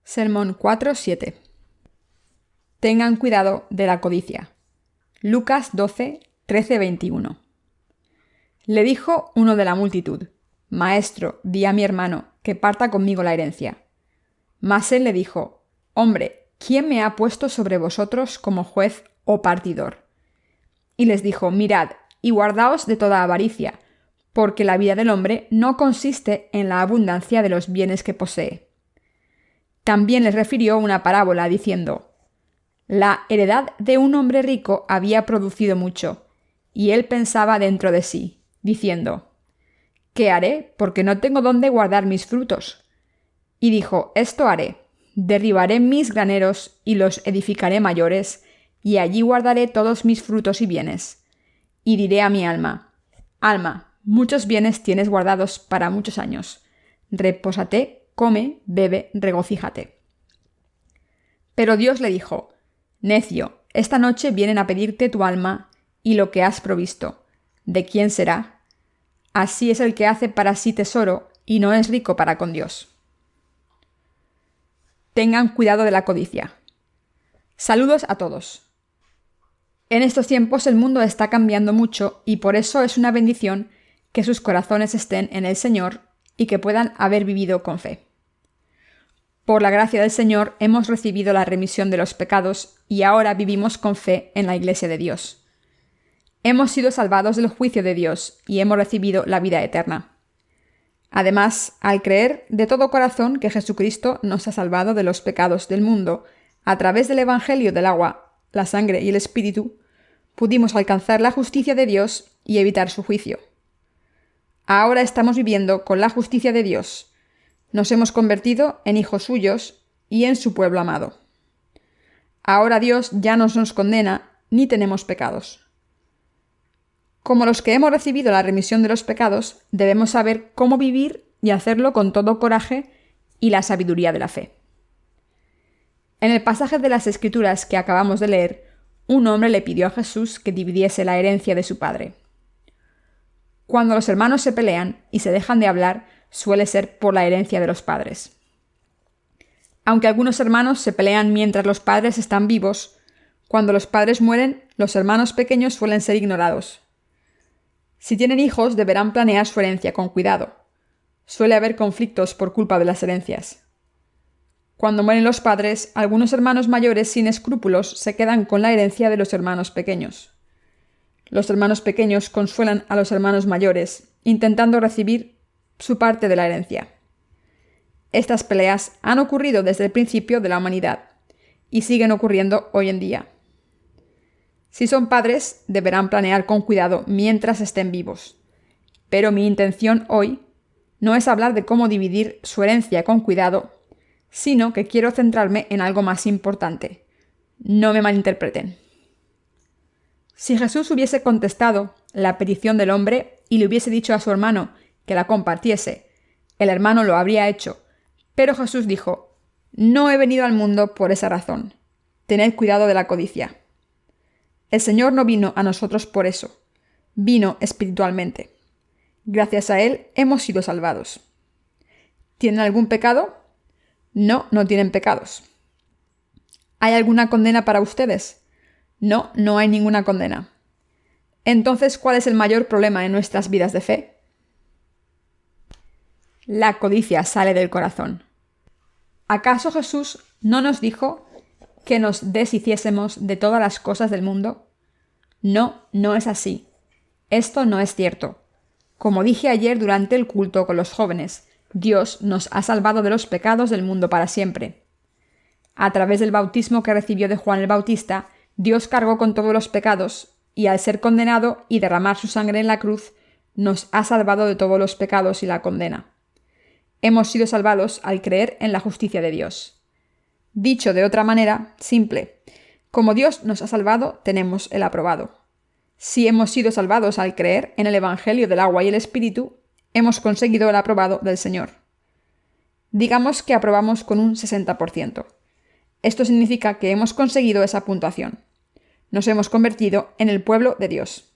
Sermón 4:7. Tengan cuidado de la codicia. Lucas 12:13-21. Le dijo uno de la multitud: Maestro, di a mi hermano que parta conmigo la herencia. Mas él le dijo: Hombre, ¿quién me ha puesto sobre vosotros como juez o partidor? Y les dijo: Mirad, y guardaos de toda avaricia, porque la vida del hombre no consiste en la abundancia de los bienes que posee. También les refirió una parábola, diciendo: La heredad de un hombre rico había producido mucho, y él pensaba dentro de sí, diciendo: ¿Qué haré? Porque no tengo dónde guardar mis frutos. Y dijo: Esto haré: derribaré mis graneros y los edificaré mayores, y allí guardaré todos mis frutos y bienes. Y diré a mi alma: Alma, muchos bienes tienes guardados para muchos años. Repósate, come, bebe, regocíjate. Pero Dios le dijo: Necio, esta noche vienen a pedirte tu alma y lo que has provisto. ¿De quién será? Así es el que hace para sí tesoro y no es rico para con Dios. Tengan cuidado de la codicia. Saludos a todos. En estos tiempos el mundo está cambiando mucho y por eso es una bendición que sus corazones estén en el Señor y que puedan haber vivido con fe. Por la gracia del Señor hemos recibido la remisión de los pecados y ahora vivimos con fe en la Iglesia de Dios. Hemos sido salvados del juicio de Dios y hemos recibido la vida eterna. Además, al creer de todo corazón que Jesucristo nos ha salvado de los pecados del mundo, a través del Evangelio del agua, la sangre y el Espíritu, pudimos alcanzar la justicia de Dios y evitar su juicio. Ahora estamos viviendo con la justicia de Dios. Nos hemos convertido en hijos suyos y en su pueblo amado. Ahora Dios ya no nos condena ni tenemos pecados. Como los que hemos recibido la remisión de los pecados, debemos saber cómo vivir y hacerlo con todo coraje y la sabiduría de la fe. En el pasaje de las Escrituras que acabamos de leer, un hombre le pidió a Jesús que dividiese la herencia de su padre. Cuando los hermanos se pelean y se dejan de hablar, suele ser por la herencia de los padres. Aunque algunos hermanos se pelean mientras los padres están vivos, cuando los padres mueren, los hermanos pequeños suelen ser ignorados. Si tienen hijos, deberán planear su herencia con cuidado. Suele haber conflictos por culpa de las herencias. Cuando mueren los padres, algunos hermanos mayores sin escrúpulos se quedan con la herencia de los hermanos pequeños. Los hermanos pequeños consuelan a los hermanos mayores, intentando recibir su parte de la herencia. Estas peleas han ocurrido desde el principio de la humanidad y siguen ocurriendo hoy en día. Si son padres, deberán planear con cuidado mientras estén vivos. Pero mi intención hoy no es hablar de cómo dividir su herencia con cuidado, sino que quiero centrarme en algo más importante. No me malinterpreten. Si Jesús hubiese contestado la petición del hombre y le hubiese dicho a su hermano que la compartiese, el hermano lo habría hecho. Pero Jesús dijo: No he venido al mundo por esa razón. Tened cuidado de la codicia. El Señor no vino a nosotros por eso. Vino espiritualmente. Gracias a Él hemos sido salvados. ¿Tienen algún pecado? No, no tienen pecados. ¿Hay alguna condena para ustedes? No, no hay ninguna condena. Entonces, ¿cuál es el mayor problema en nuestras vidas de fe? La codicia sale del corazón. ¿Acaso Jesús no nos dijo que nos deshiciésemos de todas las cosas del mundo? No, no es así. Esto no es cierto. Como dije ayer durante el culto con los jóvenes, Dios nos ha salvado de los pecados del mundo para siempre. A través del bautismo que recibió de Juan el Bautista, Dios cargó con todos los pecados y al ser condenado y derramar su sangre en la cruz, nos ha salvado de todos los pecados y la condena. Hemos sido salvados al creer en la justicia de Dios. Dicho de otra manera, simple, como Dios nos ha salvado, tenemos el aprobado. Si hemos sido salvados al creer en el Evangelio del agua y el Espíritu, hemos conseguido el aprobado del Señor. Digamos que aprobamos con un 60%. Esto significa que hemos conseguido esa puntuación. Nos hemos convertido en el pueblo de Dios.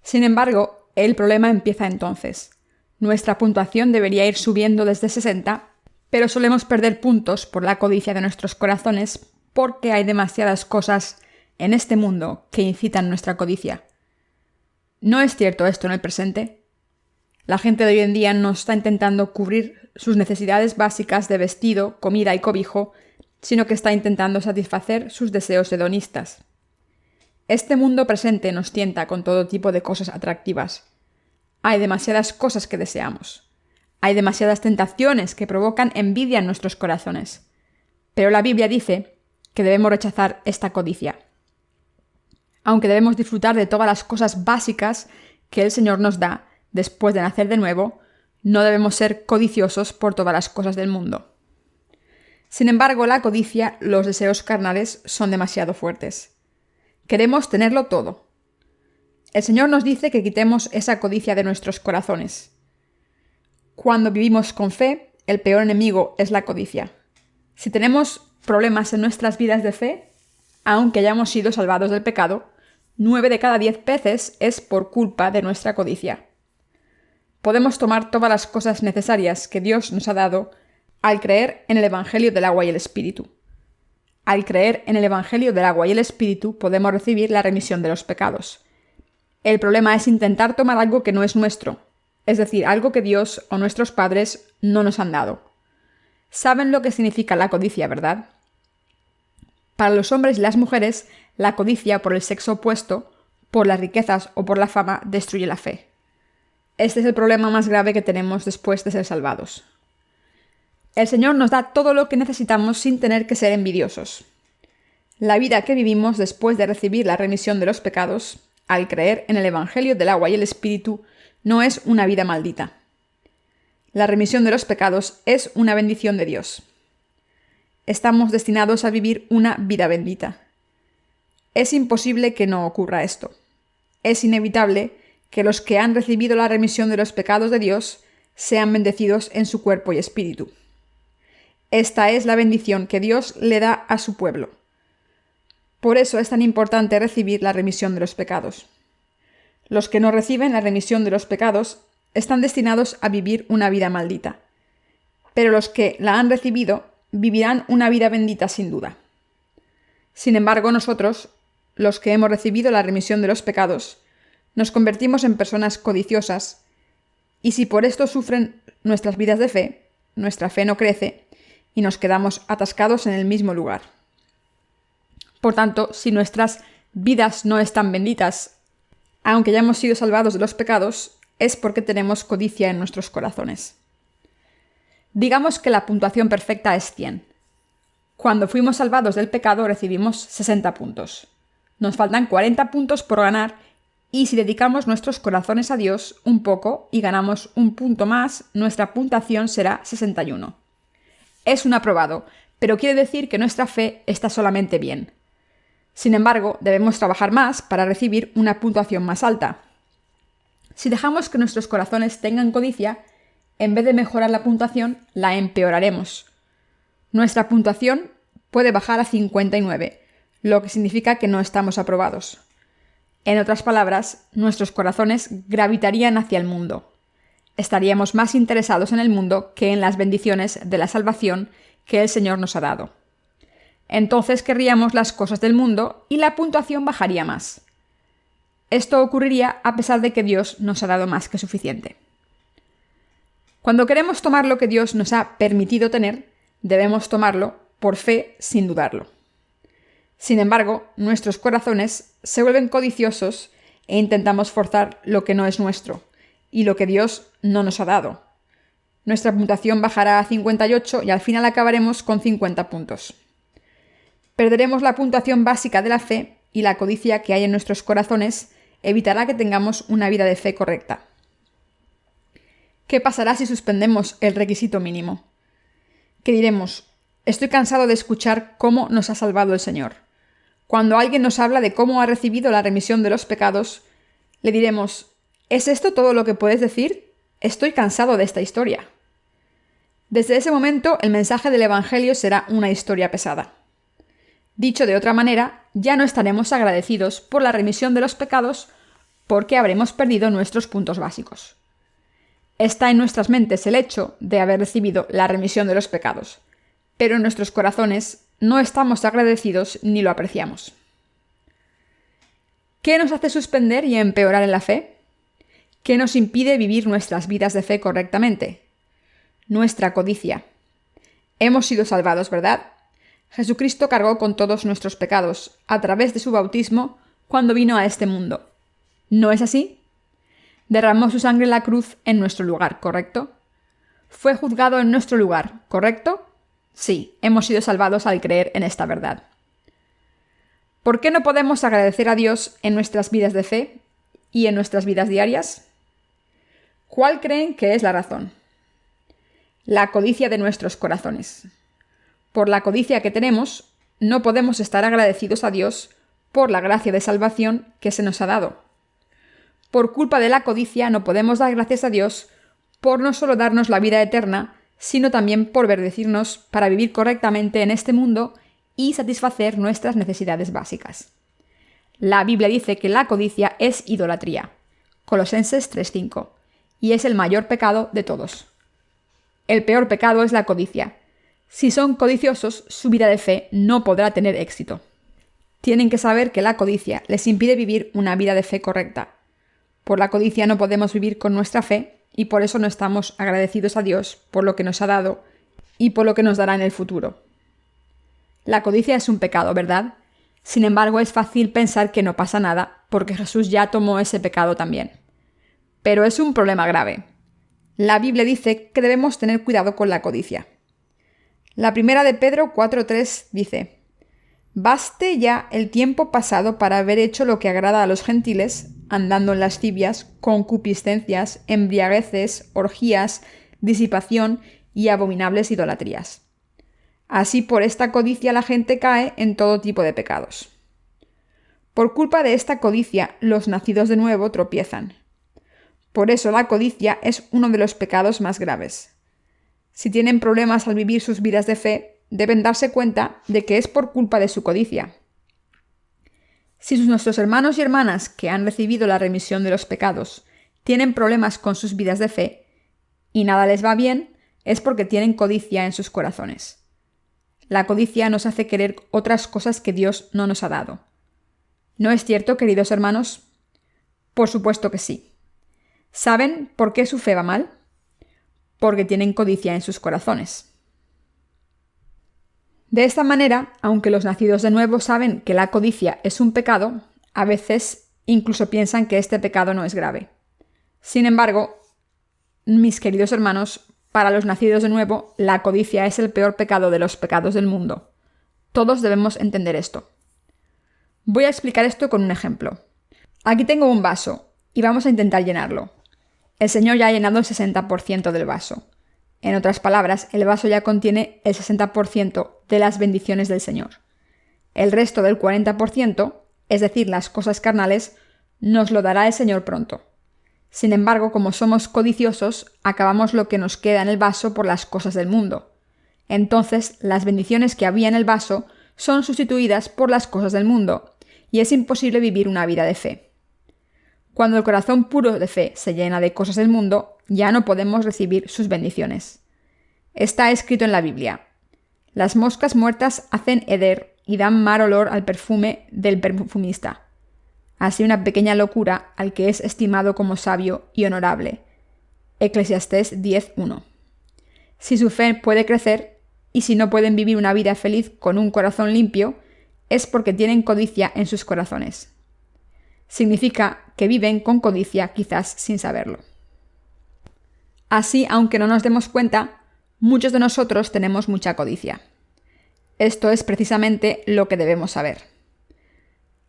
Sin embargo, el problema empieza entonces. Nuestra puntuación debería ir subiendo desde 60, Pero solemos perder puntos por la codicia de nuestros corazones porque hay demasiadas cosas en este mundo que incitan nuestra codicia. ¿No es cierto esto en el presente? La gente de hoy en día no está intentando cubrir sus necesidades básicas de vestido, comida y cobijo, sino que está intentando satisfacer sus deseos hedonistas. Este mundo presente nos tienta con todo tipo de cosas atractivas. Hay demasiadas cosas que deseamos. Hay demasiadas tentaciones que provocan envidia en nuestros corazones. Pero la Biblia dice que debemos rechazar esta codicia. Aunque debemos disfrutar de todas las cosas básicas que el Señor nos da después de nacer de nuevo, no debemos ser codiciosos por todas las cosas del mundo. Sin embargo, la codicia, los deseos carnales son demasiado fuertes. Queremos tenerlo todo. El Señor nos dice que quitemos esa codicia de nuestros corazones. Cuando vivimos con fe, el peor enemigo es la codicia. Si tenemos problemas en nuestras vidas de fe, aunque hayamos sido salvados del pecado, 9 de cada 10 veces es por culpa de nuestra codicia. Podemos tomar todas las cosas necesarias que Dios nos ha dado al creer en el Evangelio del agua y el Espíritu. Al creer en el Evangelio del agua y el Espíritu podemos recibir la remisión de los pecados. El problema es intentar tomar algo que no es nuestro, es decir, algo que Dios o nuestros padres no nos han dado. ¿Saben lo que significa la codicia, verdad? Para los hombres y las mujeres, la codicia por el sexo opuesto, por las riquezas o por la fama, destruye la fe. Este es el problema más grave que tenemos después de ser salvados. El Señor nos da todo lo que necesitamos sin tener que ser envidiosos. La vida que vivimos después de recibir la remisión de los pecados, al creer en el Evangelio del agua y el Espíritu, no es una vida maldita. La remisión de los pecados es una bendición de Dios. Estamos destinados a vivir una vida bendita. Es imposible que no ocurra esto. Es inevitable que los que han recibido la remisión de los pecados de Dios sean bendecidos en su cuerpo y espíritu. Esta es la bendición que Dios le da a su pueblo. Por eso es tan importante recibir la remisión de los pecados. Los que no reciben la remisión de los pecados están destinados a vivir una vida maldita. Pero los que la han recibido vivirán una vida bendita sin duda. Sin embargo, nosotros, los que hemos recibido la remisión de los pecados, nos convertimos en personas codiciosas, y si por esto sufren nuestras vidas de fe, nuestra fe no crece y nos quedamos atascados en el mismo lugar. Por tanto, si nuestras vidas no están benditas, aunque hayamos sido salvados de los pecados, es porque tenemos codicia en nuestros corazones. Digamos que la puntuación perfecta es 100. Cuando fuimos salvados del pecado recibimos 60 puntos. Nos faltan 40 puntos por ganar, y si dedicamos nuestros corazones a Dios un poco y ganamos un punto más, nuestra puntuación será 61. Es un aprobado, pero quiere decir que nuestra fe está solamente bien. Sin embargo, debemos trabajar más para recibir una puntuación más alta. Si dejamos que nuestros corazones tengan codicia, en vez de mejorar la puntuación, la empeoraremos. Nuestra puntuación puede bajar a 59, lo que significa que no estamos aprobados. En otras palabras, nuestros corazones gravitarían hacia el mundo. Estaríamos más interesados en el mundo que en las bendiciones de la salvación que el Señor nos ha dado. Entonces querríamos las cosas del mundo y la puntuación bajaría más. Esto ocurriría a pesar de que Dios nos ha dado más que suficiente. Cuando queremos tomar lo que Dios nos ha permitido tener, debemos tomarlo por fe sin dudarlo. Sin embargo, nuestros corazones se vuelven codiciosos e intentamos forzar lo que no es nuestro y lo que Dios no nos ha dado. Nuestra puntuación bajará a 58 y al final acabaremos con 50 puntos. Perderemos la puntuación básica de la fe y la codicia que hay en nuestros corazones evitará que tengamos una vida de fe correcta. ¿Qué pasará si suspendemos el requisito mínimo? ¿Qué diremos? Estoy cansado de escuchar cómo nos ha salvado el Señor. Cuando alguien nos habla de cómo ha recibido la remisión de los pecados, le diremos, ¿es esto todo lo que puedes decir? Estoy cansado de esta historia. Desde ese momento, el mensaje del Evangelio será una historia pesada. Dicho de otra manera, ya no estaremos agradecidos por la remisión de los pecados porque habremos perdido nuestros puntos básicos. Está en nuestras mentes el hecho de haber recibido la remisión de los pecados, pero en nuestros corazones no estamos agradecidos ni lo apreciamos. ¿Qué nos hace suspender y empeorar en la fe? ¿Qué nos impide vivir nuestras vidas de fe correctamente? Nuestra codicia. Hemos sido salvados, ¿verdad? Jesucristo cargó con todos nuestros pecados a través de su bautismo cuando vino a este mundo. ¿No es así? Derramó su sangre en la cruz en nuestro lugar, ¿correcto? Fue juzgado en nuestro lugar, ¿correcto? Sí, hemos sido salvados al creer en esta verdad. ¿Por qué no podemos agradecer a Dios en nuestras vidas de fe y en nuestras vidas diarias? ¿Cuál creen que es la razón? La codicia de nuestros corazones. Por la codicia que tenemos, no podemos estar agradecidos a Dios por la gracia de salvación que se nos ha dado. Por culpa de la codicia no podemos dar gracias a Dios por no solo darnos la vida eterna, sino también por bendecirnos para vivir correctamente en este mundo y satisfacer nuestras necesidades básicas. La Biblia dice que la codicia es idolatría, Colosenses 3:5, y es el mayor pecado de todos. El peor pecado es la codicia. Si son codiciosos, su vida de fe no podrá tener éxito. Tienen que saber que la codicia les impide vivir una vida de fe correcta. Por la codicia no podemos vivir con nuestra fe y por eso no estamos agradecidos a Dios por lo que nos ha dado y por lo que nos dará en el futuro. La codicia es un pecado, ¿verdad? Sin embargo, es fácil pensar que no pasa nada porque Jesús ya tomó ese pecado también. Pero es un problema grave. La Biblia dice que debemos tener cuidado con la codicia. La primera de Pedro 4:3 dice: «Baste ya el tiempo pasado para haber hecho lo que agrada a los gentiles, andando en lascivias, concupiscencias, embriagueces, orgías, disipación y abominables idolatrías. Así por esta codicia la gente cae en todo tipo de pecados». Por culpa de esta codicia, los nacidos de nuevo tropiezan. Por eso la codicia es uno de los pecados más graves. Si tienen problemas al vivir sus vidas de fe, deben darse cuenta de que es por culpa de su codicia. Si nuestros hermanos y hermanas que han recibido la remisión de los pecados tienen problemas con sus vidas de fe y nada les va bien, es porque tienen codicia en sus corazones. La codicia nos hace querer otras cosas que Dios no nos ha dado. ¿No es cierto, queridos hermanos? Por supuesto que sí. ¿Saben por qué su fe va mal? Porque tienen codicia en sus corazones. De esta manera, aunque los nacidos de nuevo saben que la codicia es un pecado, a veces incluso piensan que este pecado no es grave. Sin embargo, mis queridos hermanos, para los nacidos de nuevo, la codicia es el peor pecado de los pecados del mundo. Todos debemos entender esto. Voy a explicar esto con un ejemplo. Aquí tengo un vaso y vamos a intentar llenarlo. El Señor ya ha llenado el 60% del vaso. En otras palabras, el vaso ya contiene el 60% de las bendiciones del Señor. El resto del 40%, es decir, las cosas carnales, nos lo dará el Señor pronto. Sin embargo, como somos codiciosos, acabamos lo que nos queda en el vaso por las cosas del mundo. Entonces, las bendiciones que había en el vaso son sustituidas por las cosas del mundo, y es imposible vivir una vida de fe. Cuando el corazón puro de fe se llena de cosas del mundo, ya no podemos recibir sus bendiciones. Está escrito en la Biblia: «Las moscas muertas hacen heder y dan mal olor al perfume del perfumista. Así una pequeña locura al que es estimado como sabio y honorable». Eclesiastés 10:1. Si su fe puede crecer, y si no pueden vivir una vida feliz con un corazón limpio, es porque tienen codicia en sus corazones. Significa que viven con codicia quizás sin saberlo. Así, aunque no nos demos cuenta, muchos de nosotros tenemos mucha codicia. Esto es precisamente lo que debemos saber.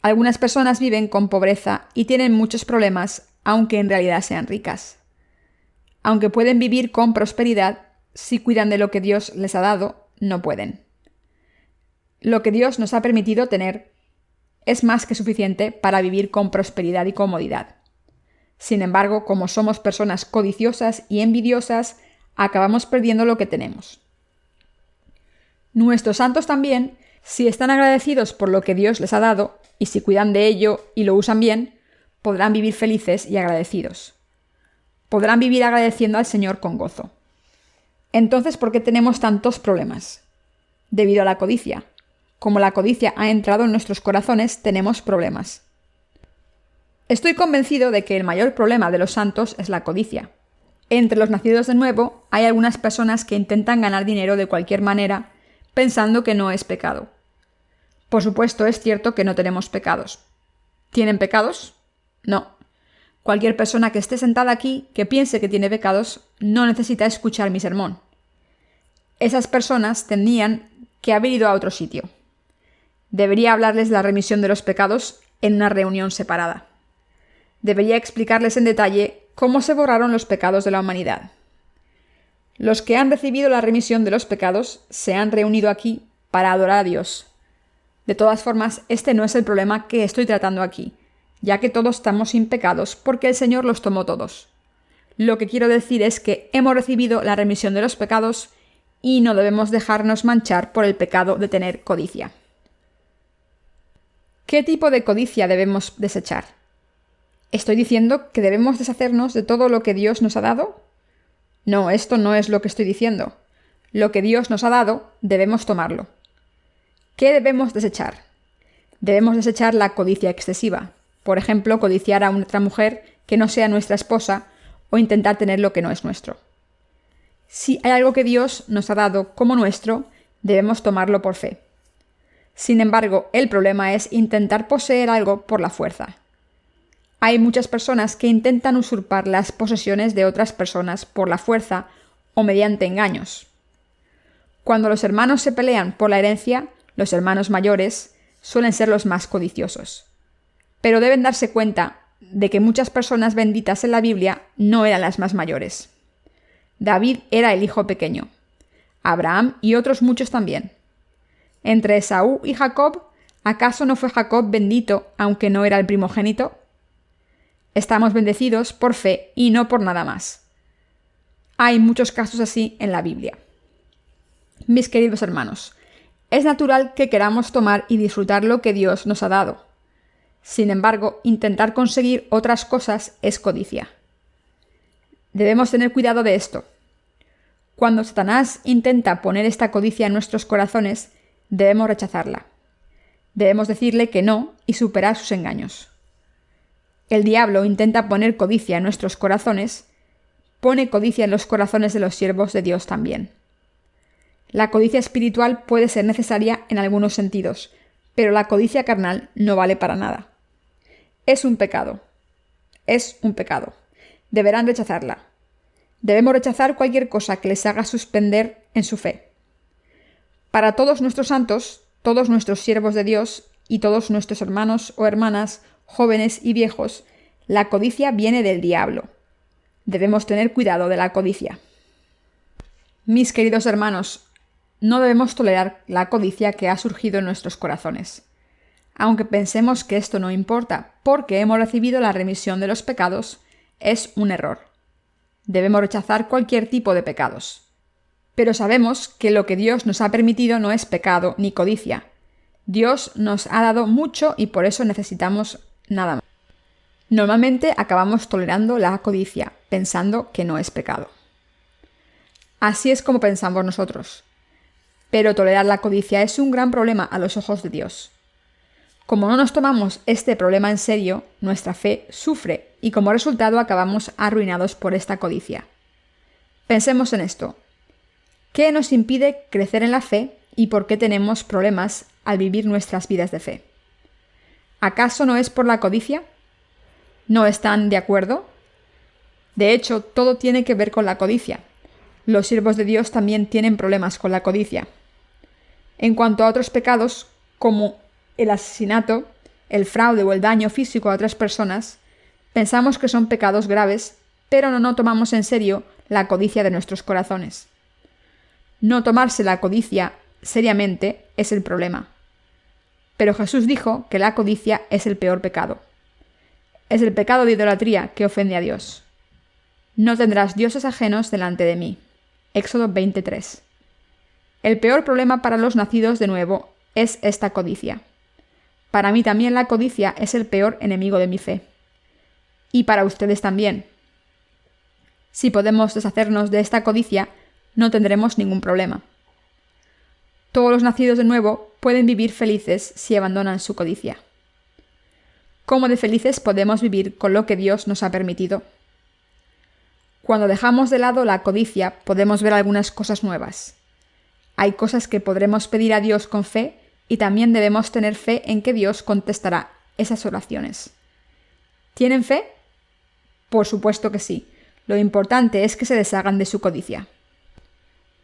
Algunas personas viven con pobreza y tienen muchos problemas, aunque en realidad sean ricas. Aunque pueden vivir con prosperidad, si cuidan de lo que Dios les ha dado, no pueden. Lo que Dios nos ha permitido tener es más que suficiente para vivir con prosperidad y comodidad. Sin embargo, como somos personas codiciosas y envidiosas, acabamos perdiendo lo que tenemos. Nuestros santos también, si están agradecidos por lo que Dios les ha dado, y si cuidan de ello y lo usan bien, podrán vivir felices y agradecidos. podrán vivir agradeciendo al Señor con gozo. Entonces, ¿por qué tenemos tantos problemas? Debido a la codicia. Como la codicia ha entrado en nuestros corazones, tenemos problemas. Estoy convencido de que el mayor problema de los santos es la codicia. Entre los nacidos de nuevo, hay algunas personas que intentan ganar dinero de cualquier manera, pensando que no es pecado. Por supuesto, es cierto que no tenemos pecados. ¿Tienen pecados? No. Cualquier persona que esté sentada aquí, que piense que tiene pecados, no necesita escuchar mi sermón. Esas personas tendrían que haber ido a otro sitio. Debería hablarles de la remisión de los pecados en una reunión separada. Debería explicarles en detalle cómo se borraron los pecados de la humanidad. Los que han recibido la remisión de los pecados se han reunido aquí para adorar a Dios. De todas formas, este no es el problema que estoy tratando aquí, ya que todos estamos sin pecados porque el Señor los tomó todos. Lo que quiero decir es que hemos recibido la remisión de los pecados y no debemos dejarnos manchar por el pecado de tener codicia. ¿Qué tipo de codicia debemos desechar? ¿Estoy diciendo que debemos deshacernos de todo lo que Dios nos ha dado? No, esto no es lo que estoy diciendo. Lo que Dios nos ha dado, debemos tomarlo. ¿Qué debemos desechar? Debemos desechar la codicia excesiva. Por ejemplo, codiciar a otra mujer que no sea nuestra esposa o intentar tener lo que no es nuestro. Si hay algo que Dios nos ha dado como nuestro, debemos tomarlo por fe. Sin embargo, el problema es intentar poseer algo por la fuerza. Hay muchas personas que intentan usurpar las posesiones de otras personas por la fuerza o mediante engaños. Cuando los hermanos se pelean por la herencia, los hermanos mayores suelen ser los más codiciosos. Pero deben darse cuenta de que muchas personas benditas en la Biblia no eran las más mayores. David era el hijo pequeño. Abraham y otros muchos también. Entre Esaú y Jacob, ¿acaso no fue Jacob bendito aunque no era el primogénito? Estamos bendecidos por fe y no por nada más. Hay muchos casos así en la Biblia. Mis queridos hermanos, es natural que queramos tomar y disfrutar lo que Dios nos ha dado. Sin embargo, intentar conseguir otras cosas es codicia. Debemos tener cuidado de esto. Cuando Satanás intenta poner esta codicia en nuestros corazones, debemos rechazarla. Debemos decirle que no y superar sus engaños. El diablo intenta poner codicia en nuestros corazones, pone codicia en los corazones de los siervos de Dios también. La codicia espiritual puede ser necesaria en algunos sentidos, pero la codicia carnal no vale para nada. Es un pecado. Es un pecado. Deberán rechazarla. Debemos rechazar cualquier cosa que les haga suspender en su fe. Para todos nuestros santos, todos nuestros siervos de Dios y todos nuestros hermanos o hermanas, jóvenes y viejos, la codicia viene del diablo. Debemos tener cuidado de la codicia. Mis queridos hermanos, no debemos tolerar la codicia que ha surgido en nuestros corazones. Aunque pensemos que esto no importa porque hemos recibido la remisión de los pecados, es un error. Debemos rechazar cualquier tipo de pecados. Pero sabemos que lo que Dios nos ha permitido no es pecado ni codicia. Dios nos ha dado mucho y por eso necesitamos nada más. Normalmente acabamos tolerando la codicia, pensando que no es pecado. Así es como pensamos nosotros. Pero tolerar la codicia es un gran problema a los ojos de Dios. Como no nos tomamos este problema en serio, nuestra fe sufre y como resultado acabamos arruinados por esta codicia. Pensemos en esto. ¿Qué nos impide crecer en la fe y por qué tenemos problemas al vivir nuestras vidas de fe? ¿Acaso no es por la codicia? ¿No están de acuerdo? De hecho, todo tiene que ver con la codicia. Los siervos de Dios también tienen problemas con la codicia. En cuanto a otros pecados, como el asesinato, el fraude o el daño físico a otras personas, pensamos que son pecados graves, pero no tomamos en serio la codicia de nuestros corazones. No tomarse la codicia seriamente es el problema. Pero Jesús dijo que la codicia es el peor pecado. Es el pecado de idolatría que ofende a Dios. No tendrás dioses ajenos delante de mí. Éxodo 23. El peor problema para los nacidos de nuevo es esta codicia. Para mí también la codicia es el peor enemigo de mi fe. Y para ustedes también. Si podemos deshacernos de esta codicia, no tendremos ningún problema. Todos los nacidos de nuevo pueden vivir felices si abandonan su codicia. ¿Cómo de felices podemos vivir con lo que Dios nos ha permitido? Cuando dejamos de lado la codicia, podemos ver algunas cosas nuevas. Hay cosas que podremos pedir a Dios con fe y también debemos tener fe en que Dios contestará esas oraciones. ¿Tienen fe? Por supuesto que sí. Lo importante es que se deshagan de su codicia.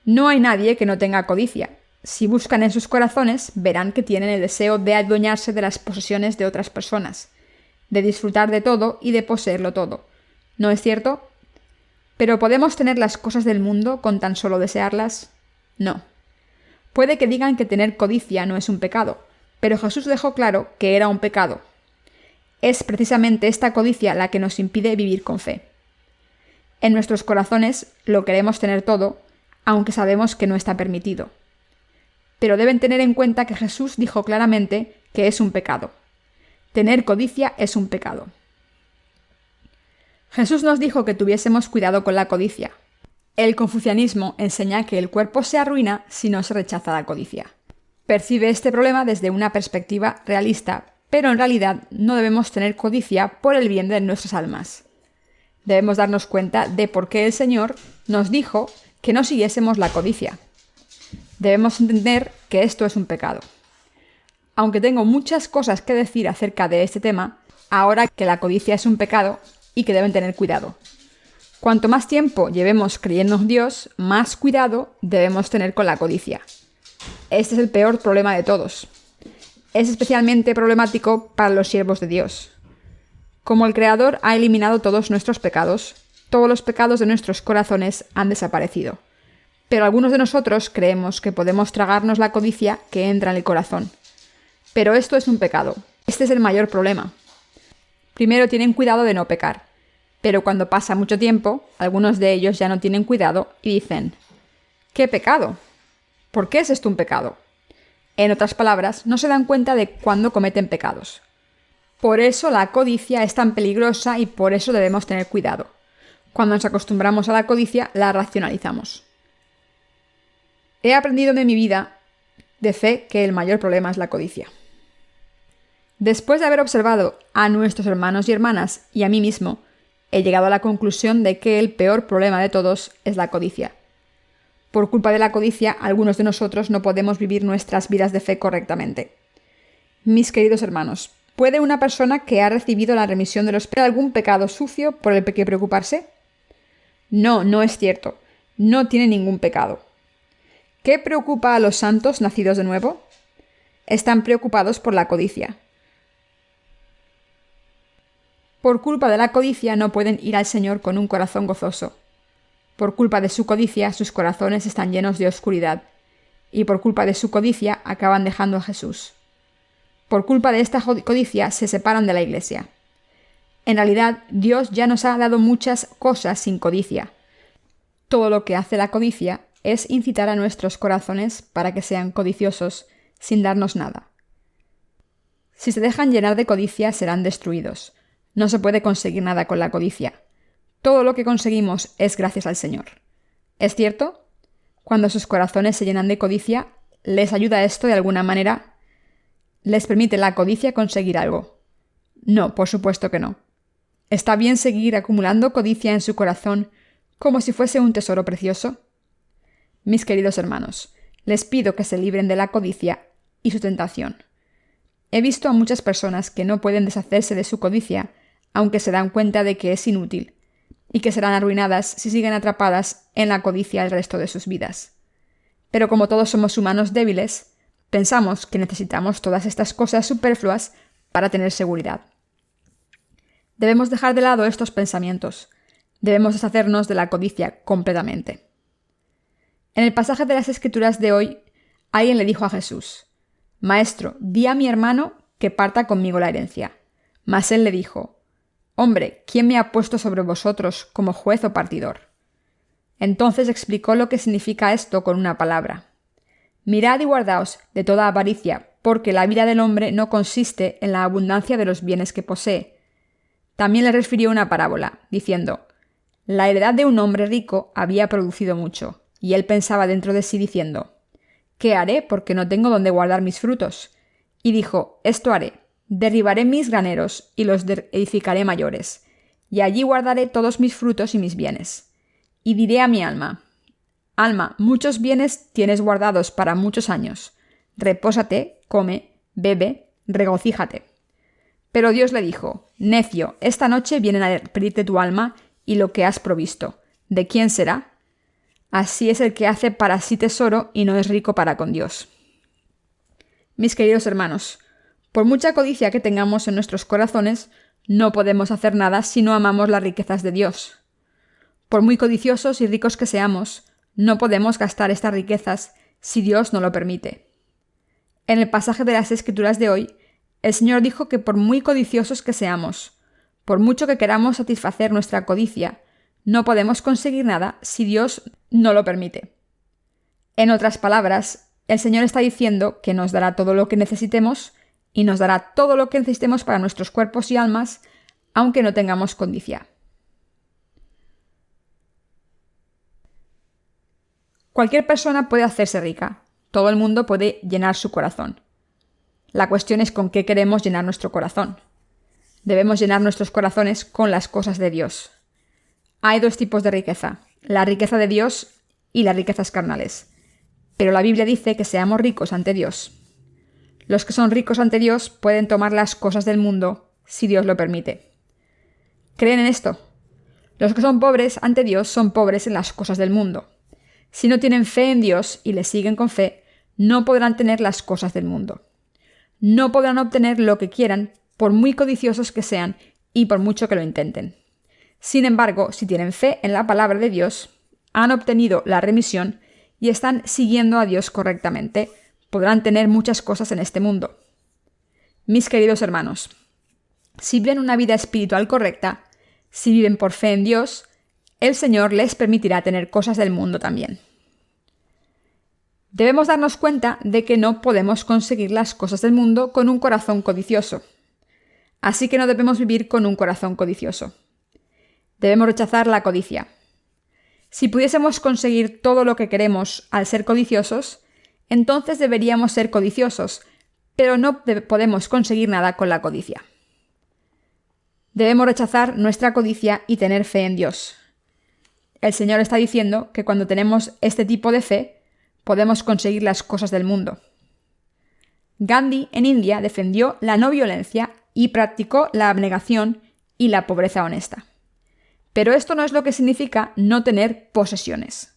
No hay nadie que no tenga codicia. Si buscan en sus corazones, verán que tienen el deseo de adueñarse de las posesiones de otras personas, de disfrutar de todo y de poseerlo todo. ¿No es cierto? ¿Pero podemos tener las cosas del mundo con tan solo desearlas? No. Puede que digan que tener codicia no es un pecado, pero Jesús dejó claro que era un pecado. Es precisamente esta codicia la que nos impide vivir con fe. En nuestros corazones lo queremos tener todo, aunque sabemos que no está permitido. Pero deben tener en cuenta que Jesús dijo claramente que es un pecado. Tener codicia es un pecado. Jesús nos dijo que tuviésemos cuidado con la codicia. El confucianismo enseña que el cuerpo se arruina si no se rechaza la codicia. Percibe este problema desde una perspectiva realista, pero en realidad no debemos tener codicia por el bien de nuestras almas. Debemos darnos cuenta de por qué el Señor nos dijo que no siguiésemos la codicia. Debemos entender que esto es un pecado. Aunque tengo muchas cosas que decir acerca de este tema, ahora que la codicia es un pecado y que deben tener cuidado. Cuanto más tiempo llevemos creyendo en Dios, más cuidado debemos tener con la codicia. Este es el peor problema de todos. Es especialmente problemático para los siervos de Dios. Como el Creador ha eliminado todos nuestros pecados, todos los pecados de nuestros corazones han desaparecido. Pero algunos de nosotros creemos que podemos tragarnos la codicia que entra en el corazón. Pero esto es un pecado. Este es el mayor problema. Primero tienen cuidado de no pecar. Pero cuando pasa mucho tiempo, algunos de ellos ya no tienen cuidado y dicen: ¿qué pecado? ¿Por qué es esto un pecado? En otras palabras, no se dan cuenta de cuándo cometen pecados. Por eso la codicia es tan peligrosa y por eso debemos tener cuidado. Cuando nos acostumbramos a la codicia, la racionalizamos. He aprendido de mi vida de fe que el mayor problema es la codicia. Después de haber observado a nuestros hermanos y hermanas y a mí mismo, he llegado a la conclusión de que el peor problema de todos es la codicia. Por culpa de la codicia, algunos de nosotros no podemos vivir nuestras vidas de fe correctamente. Mis queridos hermanos, ¿puede una persona que ha recibido la remisión de los pecados algún pecado sucio por el que preocuparse? No, no es cierto. No tiene ningún pecado. ¿Qué preocupa a los santos nacidos de nuevo? Están preocupados por la codicia. Por culpa de la codicia no pueden ir al Señor con un corazón gozoso. Por culpa de su codicia sus corazones están llenos de oscuridad. Y por culpa de su codicia acaban dejando a Jesús. Por culpa de esta codicia se separan de la Iglesia. En realidad, Dios ya nos ha dado muchas cosas sin codicia. Todo lo que hace la codicia es incitar a nuestros corazones para que sean codiciosos sin darnos nada. Si se dejan llenar de codicia serán destruidos. No se puede conseguir nada con la codicia. Todo lo que conseguimos es gracias al Señor. ¿Es cierto? Cuando sus corazones se llenan de codicia, ¿les ayuda esto de alguna manera? ¿Les permite la codicia conseguir algo? No, por supuesto que no. ¿Está bien seguir acumulando codicia en su corazón como si fuese un tesoro precioso? Mis queridos hermanos, les pido que se libren de la codicia y su tentación. He visto a muchas personas que no pueden deshacerse de su codicia, aunque se dan cuenta de que es inútil, y que serán arruinadas si siguen atrapadas en la codicia el resto de sus vidas. Pero como todos somos humanos débiles, pensamos que necesitamos todas estas cosas superfluas para tener seguridad. Debemos dejar de lado estos pensamientos. Debemos deshacernos de la codicia completamente. En el pasaje de las Escrituras de hoy, alguien le dijo a Jesús: «Maestro, di a mi hermano que parta conmigo la herencia». Mas él le dijo: «Hombre, ¿quién me ha puesto sobre vosotros como juez o partidor?». Entonces explicó lo que significa esto con una palabra: «Mirad y guardaos de toda avaricia, porque la vida del hombre no consiste en la abundancia de los bienes que posee». También le refirió una parábola, diciendo: La heredad de un hombre rico había producido mucho, y él pensaba dentro de sí diciendo: ¿qué haré? Porque no tengo dónde guardar mis frutos. Y dijo: esto haré: derribaré mis graneros y los edificaré mayores, y allí guardaré todos mis frutos y mis bienes. Y diré a mi alma: alma, muchos bienes tienes guardados para muchos años. Repósate, come, bebe, regocíjate. Pero Dios le dijo: necio, esta noche vienen a pedirte tu alma y lo que has provisto. ¿De quién será? Así es el que hace para sí tesoro y no es rico para con Dios. Mis queridos hermanos, por mucha codicia que tengamos en nuestros corazones, no podemos hacer nada si no amamos las riquezas de Dios. Por muy codiciosos y ricos que seamos, no podemos gastar estas riquezas si Dios no lo permite. En el pasaje de las Escrituras de hoy, el Señor dijo que por muy codiciosos que seamos, por mucho que queramos satisfacer nuestra codicia, no podemos conseguir nada si Dios no lo permite. En otras palabras, el Señor está diciendo que nos dará todo lo que necesitemos y nos dará todo lo que necesitemos para nuestros cuerpos y almas, aunque no tengamos codicia. Cualquier persona puede hacerse rica. Todo el mundo puede llenar su corazón. La cuestión es con qué queremos llenar nuestro corazón. Debemos llenar nuestros corazones con las cosas de Dios. Hay dos tipos de riqueza: la riqueza de Dios y las riquezas carnales. Pero la Biblia dice que seamos ricos ante Dios. Los que son ricos ante Dios pueden tomar las cosas del mundo si Dios lo permite. ¿Creen en esto? Los que son pobres ante Dios son pobres en las cosas del mundo. Si no tienen fe en Dios y le siguen con fe, no podrán tener las cosas del mundo. No podrán obtener lo que quieran, por muy codiciosos que sean y por mucho que lo intenten. Sin embargo, si tienen fe en la palabra de Dios, han obtenido la remisión y están siguiendo a Dios correctamente, podrán tener muchas cosas en este mundo. Mis queridos hermanos, si viven una vida espiritual correcta, si viven por fe en Dios, el Señor les permitirá tener cosas del mundo también. Debemos darnos cuenta de que no podemos conseguir las cosas del mundo con un corazón codicioso. Así que no debemos vivir con un corazón codicioso. Debemos rechazar la codicia. Si pudiésemos conseguir todo lo que queremos al ser codiciosos, entonces deberíamos ser codiciosos, pero no podemos conseguir nada con la codicia. Debemos rechazar nuestra codicia y tener fe en Dios. El Señor está diciendo que cuando tenemos este tipo de fe, podemos conseguir las cosas del mundo. Gandhi en India defendió la no violencia y practicó la abnegación y la pobreza honesta. Pero esto no es lo que significa no tener posesiones.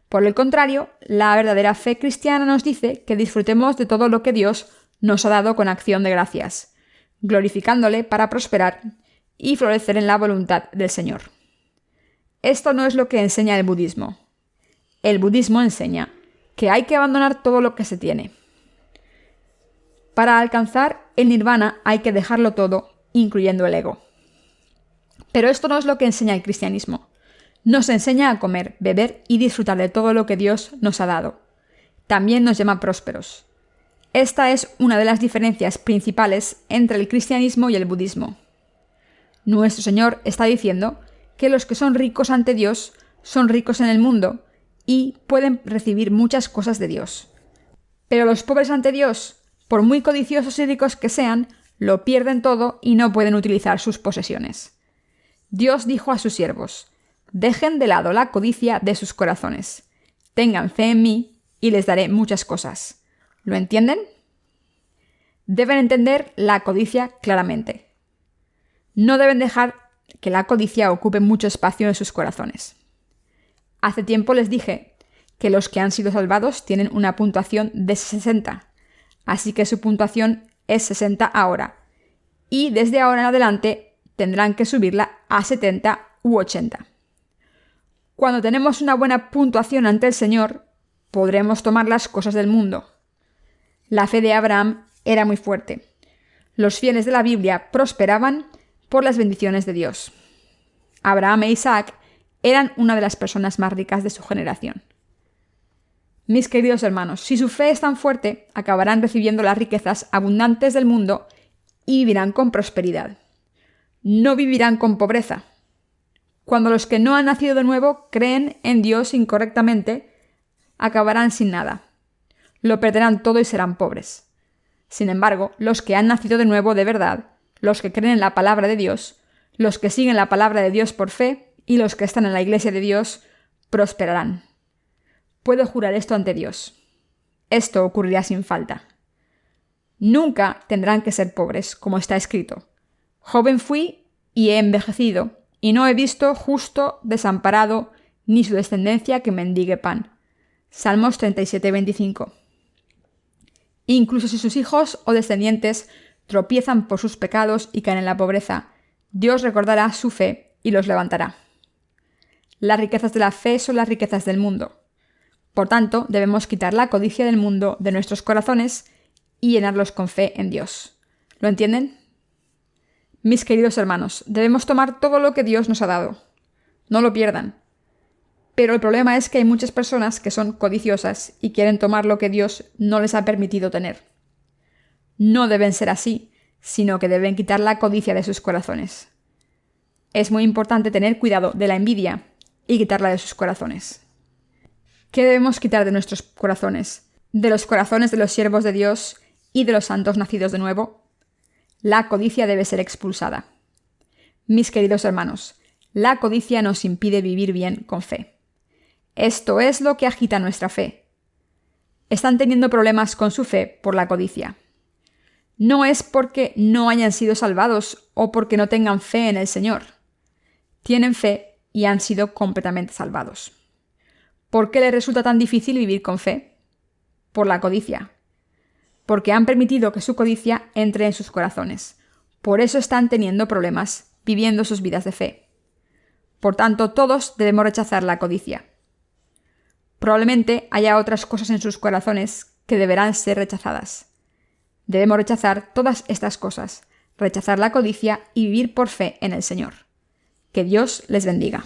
Por el contrario, la verdadera fe cristiana nos dice que disfrutemos de todo lo que Dios nos ha dado con acción de gracias, glorificándole para prosperar y florecer en la voluntad del Señor. Esto no es lo que enseña el budismo. El budismo enseña que hay que abandonar todo lo que se tiene. Para alcanzar el nirvana hay que dejarlo todo, incluyendo el ego. Pero esto no es lo que enseña el cristianismo. Nos enseña a comer, beber y disfrutar de todo lo que Dios nos ha dado. También nos llama prósperos. Esta es una de las diferencias principales entre el cristianismo y el budismo. Nuestro Señor está diciendo que los que son ricos ante Dios son ricos en el mundo y pueden recibir muchas cosas de Dios. Pero los pobres ante Dios, por muy codiciosos y ricos que sean, lo pierden todo y no pueden utilizar sus posesiones. Dios dijo a sus siervos: dejen de lado la codicia de sus corazones. Tengan fe en mí y les daré muchas cosas. ¿Lo entienden? Deben entender la codicia claramente. No deben dejar que la codicia ocupe mucho espacio en sus corazones. Hace tiempo les dije que los que han sido salvados tienen una puntuación de 60, así que su puntuación es 60 ahora, y desde ahora en adelante tendrán que subirla a 70 u 80. Cuando tenemos una buena puntuación ante el Señor, podremos tomar las cosas del mundo. La fe de Abraham era muy fuerte. Los fieles de la Biblia prosperaban por las bendiciones de Dios. Abraham e Isaac eran una de las personas más ricas de su generación. Mis queridos hermanos, si su fe es tan fuerte, acabarán recibiendo las riquezas abundantes del mundo y vivirán con prosperidad. No vivirán con pobreza. Cuando los que no han nacido de nuevo creen en Dios incorrectamente, acabarán sin nada. Lo perderán todo y serán pobres. Sin embargo, los que han nacido de nuevo de verdad, los que creen en la palabra de Dios, los que siguen la palabra de Dios por fe y los que están en la iglesia de Dios, prosperarán. Puedo jurar esto ante Dios. Esto ocurrirá sin falta. Nunca tendrán que ser pobres, como está escrito. Joven fui y he envejecido, y no he visto justo desamparado, ni su descendencia que mendigue pan. Salmos 37:25. Incluso si sus hijos o descendientes tropiezan por sus pecados y caen en la pobreza, Dios recordará su fe y los levantará. Las riquezas de la fe son las riquezas del mundo. Por tanto, debemos quitar la codicia del mundo de nuestros corazones y llenarlos con fe en Dios. ¿Lo entienden? Mis queridos hermanos, debemos tomar todo lo que Dios nos ha dado. No lo pierdan. Pero el problema es que hay muchas personas que son codiciosas y quieren tomar lo que Dios no les ha permitido tener. No deben ser así, sino que deben quitar la codicia de sus corazones. Es muy importante tener cuidado de la envidia y quitarla de sus corazones. ¿Qué debemos quitar de nuestros corazones? De los corazones de los siervos de Dios y de los santos nacidos de nuevo. La codicia debe ser expulsada. Mis queridos hermanos, la codicia nos impide vivir bien con fe. Esto es lo que agita nuestra fe. Están teniendo problemas con su fe por la codicia. No es porque no hayan sido salvados o porque no tengan fe en el Señor. Tienen fe y han sido completamente salvados. ¿Por qué les resulta tan difícil vivir con fe? Por la codicia. Porque han permitido que su codicia entre en sus corazones. Por eso están teniendo problemas viviendo sus vidas de fe. Por tanto, todos debemos rechazar la codicia. Probablemente haya otras cosas en sus corazones que deberán ser rechazadas. Debemos rechazar todas estas cosas, rechazar la codicia y vivir por fe en el Señor. Que Dios les bendiga.